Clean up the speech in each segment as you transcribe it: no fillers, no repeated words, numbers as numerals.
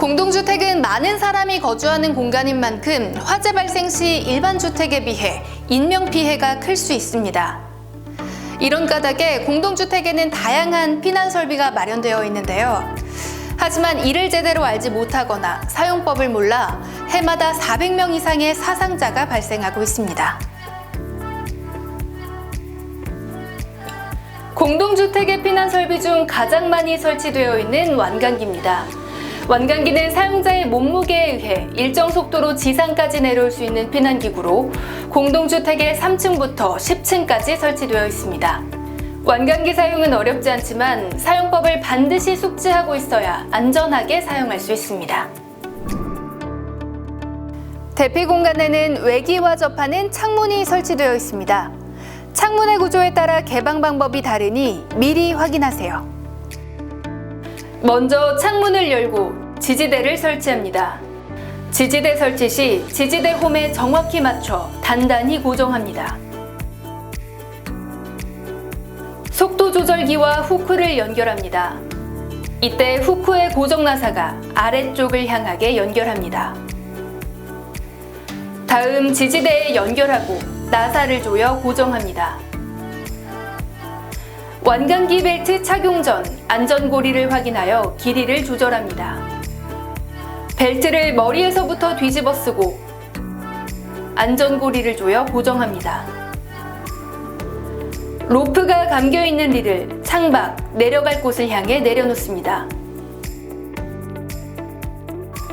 공동주택은 많은 사람이 거주하는 공간인 만큼 화재 발생 시 일반 주택에 비해 인명피해가 클 수 있습니다. 이런 까닭에 공동주택에는 다양한 피난 설비가 마련되어 있는데요. 하지만 이를 제대로 알지 못하거나 사용법을 몰라 해마다 400명 이상의 사상자가 발생하고 있습니다. 공동주택의 피난 설비 중 가장 많이 설치되어 있는 완강기입니다. 완강기는 사용자의 몸무게에 의해 일정 속도로 지상까지 내려올 수 있는 피난기구로 공동주택의 3층부터 10층까지 설치되어 있습니다. 완강기 사용은 어렵지 않지만 사용법을 반드시 숙지하고 있어야 안전하게 사용할 수 있습니다. 대피 공간에는 외기와 접하는 창문이 설치되어 있습니다. 창문의 구조에 따라 개방 방법이 다르니 미리 확인하세요. 먼저 창문을 열고 지지대를 설치합니다. 지지대 설치 시 지지대 홈에 정확히 맞춰 단단히 고정합니다. 속도 조절기와 후크를 연결합니다. 이때 후크의 고정 나사가 아래쪽을 향하게 연결합니다. 다음 지지대에 연결하고 나사를 조여 고정합니다. 완강기 벨트 착용 전 안전고리를 확인하여 길이를 조절합니다. 벨트를 머리에서부터 뒤집어 쓰고 안전고리를 조여 고정합니다. 로프가 감겨있는 릴을 창밖, 내려갈 곳을 향해 내려놓습니다.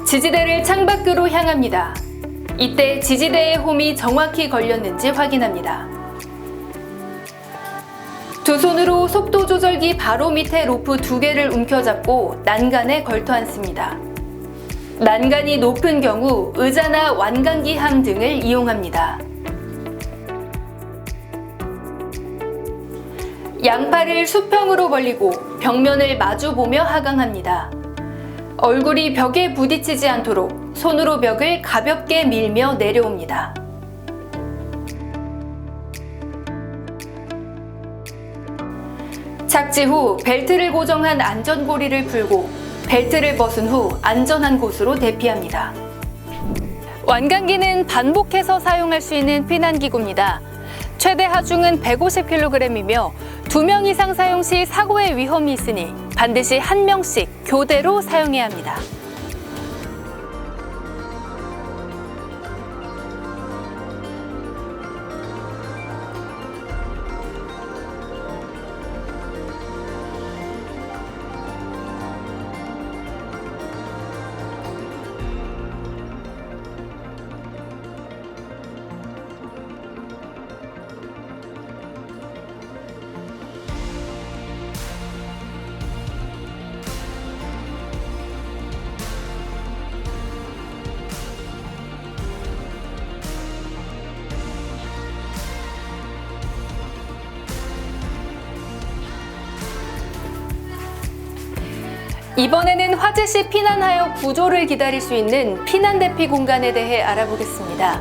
지지대를 창밖으로 향합니다. 이때 지지대의 홈이 정확히 걸렸는지 확인합니다. 두 손으로 속도 조절기 바로 밑에 로프 2개를 움켜잡고 난간에 걸터 앉습니다. 난간이 높은 경우 의자나 완강기 함 등을 이용합니다. 양팔을 수평으로 벌리고 벽면을 마주보며 하강합니다. 얼굴이 벽에 부딪히지 않도록 손으로 벽을 가볍게 밀며 내려옵니다. 착지 후 벨트를 고정한 안전고리를 풀고 벨트를 벗은 후 안전한 곳으로 대피합니다. 완강기는 반복해서 사용할 수 있는 피난기구입니다. 최대 하중은 150kg이며 2명 이상 사용 시 사고의 위험이 있으니 반드시 1명씩 교대로 사용해야 합니다. 이번에는 화재 시 피난하여 구조를 기다릴 수 있는 피난 대피 공간에 대해 알아보겠습니다.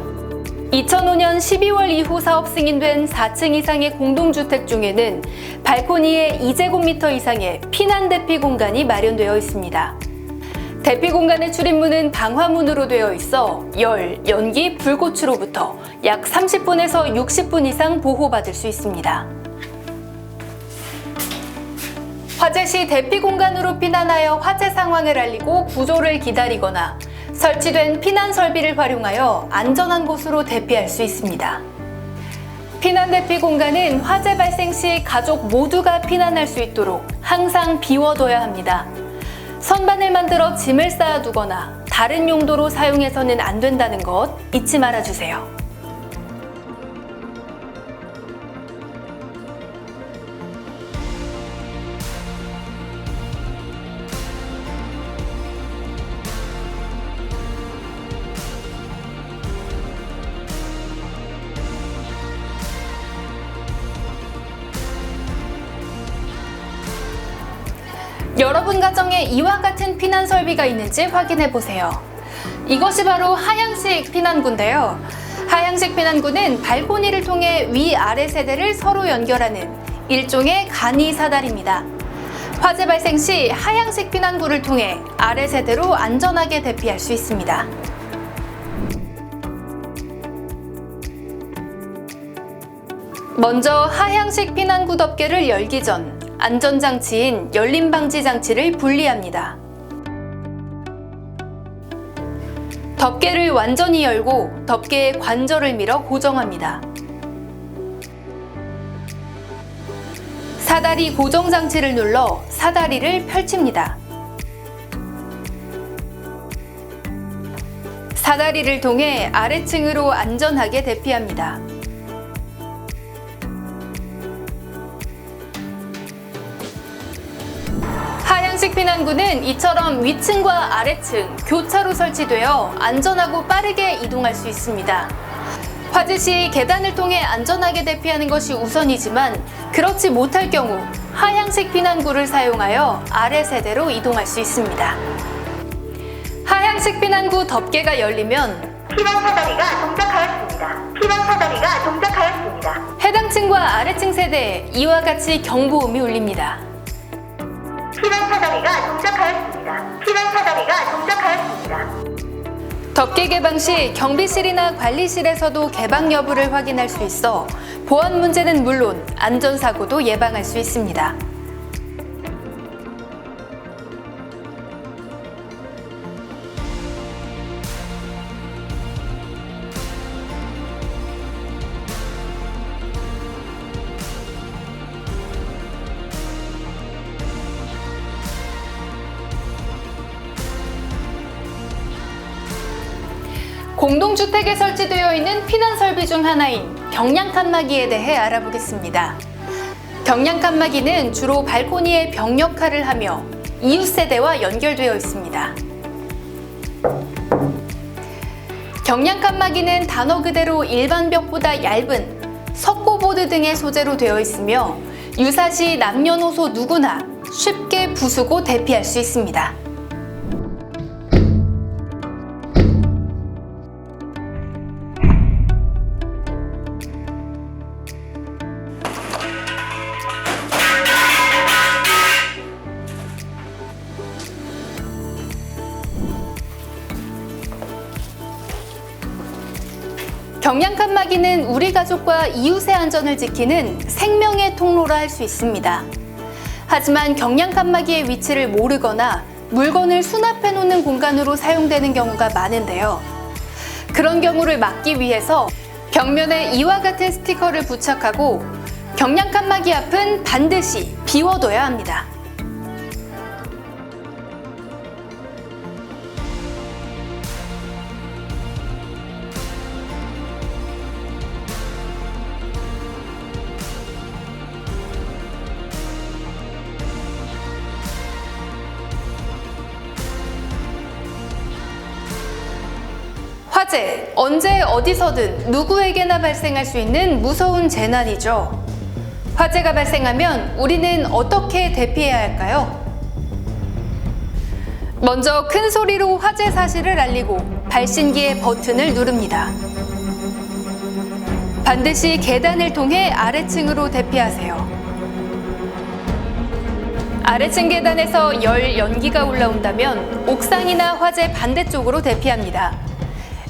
2005년 12월 이후 사업 승인된 4층 이상의 공동주택 중에는 발코니에 2제곱미터 이상의 피난 대피 공간이 마련되어 있습니다. 대피 공간의 출입문은 방화문으로 되어 있어 열, 연기, 불꽃으로부터 약 30분에서 60분 이상 보호받을 수 있습니다. 화재 시 대피 공간으로 피난하여 화재 상황을 알리고 구조를 기다리거나 설치된 피난 설비를 활용하여 안전한 곳으로 대피할 수 있습니다. 피난 대피 공간은 화재 발생 시 가족 모두가 피난할 수 있도록 항상 비워둬야 합니다. 선반을 만들어 짐을 쌓아두거나 다른 용도로 사용해서는 안 된다는 것 잊지 말아주세요. 여러분 가정에 이와 같은 피난 설비가 있는지 확인해 보세요. 이것이 바로 하향식 피난구인데요. 하향식 피난구는 발코니를 통해 위아래 세대를 서로 연결하는 일종의 간이 사다리입니다. 화재 발생 시 하향식 피난구를 통해 아래 세대로 안전하게 대피할 수 있습니다. 먼저 하향식 피난구 덮개를 열기 전 안전장치인 열림방지 장치를 분리합니다. 덮개를 완전히 열고 덮개에 관절을 밀어 고정합니다. 사다리 고정 장치를 눌러 사다리를 펼칩니다. 사다리를 통해 아래층으로 안전하게 대피합니다. 하향식 피난구는 이처럼 위층과 아래층, 교차로 설치되어 안전하고 빠르게 이동할 수 있습니다. 화재 시 계단을 통해 안전하게 대피하는 것이 우선이지만 그렇지 못할 경우 하향식 피난구를 사용하여 아래 세대로 이동할 수 있습니다. 하향식 피난구 덮개가 열리면 피난 사다리가 동작하였습니다. 해당 층과 아래층 세대에 이와 같이 경보음이 울립니다. 피난 사다리가 동작하였습니다. 덮개 개방 시 경비실이나 관리실에서도 개방 여부를 확인할 수 있어 보안 문제는 물론 안전사고도 예방할 수 있습니다. 공동주택에 설치되어 있는 피난 설비 중 하나인 경량 칸막이에 대해 알아보겠습니다. 경량 칸막이는 주로 발코니의 벽 역할을 하며 이웃 세대와 연결되어 있습니다. 경량 칸막이는 단어 그대로 일반 벽보다 얇은 석고보드 등의 소재로 되어 있으며 유사시 남녀노소 누구나 쉽게 부수고 대피할 수 있습니다. 경량 칸막이는 우리 가족과 이웃의 안전을 지키는 생명의 통로라 할 수 있습니다. 하지만 경량 칸막이의 위치를 모르거나 물건을 수납해 놓는 공간으로 사용되는 경우가 많은데요. 그런 경우를 막기 위해서 벽면에 이와 같은 스티커를 부착하고 경량 칸막이 앞은 반드시 비워둬야 합니다. 화재, 언제 어디서든 누구에게나 발생할 수 있는 무서운 재난이죠. 화재가 발생하면 우리는 어떻게 대피해야 할까요? 먼저 큰 소리로 화재 사실을 알리고 발신기의 버튼을 누릅니다. 반드시 계단을 통해 아래층으로 대피하세요. 아래층 계단에서 연기가 올라온다면 옥상이나 화재 반대쪽으로 대피합니다.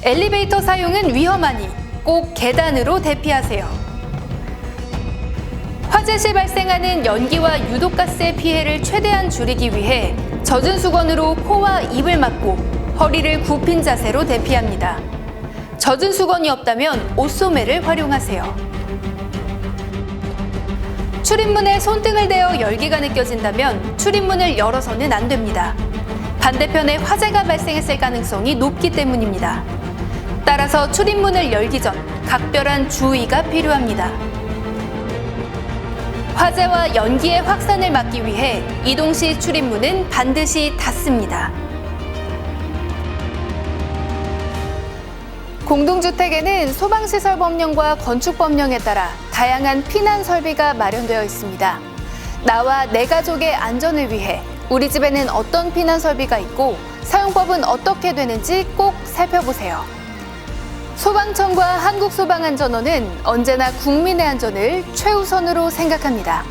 엘리베이터 사용은 위험하니 꼭 계단으로 대피하세요. 화재 시 발생하는 연기와 유독가스의 피해를 최대한 줄이기 위해 젖은 수건으로 코와 입을 막고 허리를 굽힌 자세로 대피합니다. 젖은 수건이 없다면 옷소매를 활용하세요. 출입문에 손등을 대어 열기가 느껴진다면 출입문을 열어서는 안 됩니다. 반대편에 화재가 발생했을 가능성이 높기 때문입니다. 따라서 출입문을 열기 전 각별한 주의가 필요합니다. 화재와 연기의 확산을 막기 위해 이동 시 출입문은 반드시 닫습니다. 공동주택에는 소방시설법령과 건축법령에 따라 다양한 피난 설비가 마련되어 있습니다. 나와 내 가족의 안전을 위해 우리 집에는 어떤 피난 설비가 있고 사용법은 어떻게 되는지 꼭 살펴보세요. 소방청과 한국소방안전원은 언제나 국민의 안전을 최우선으로 생각합니다.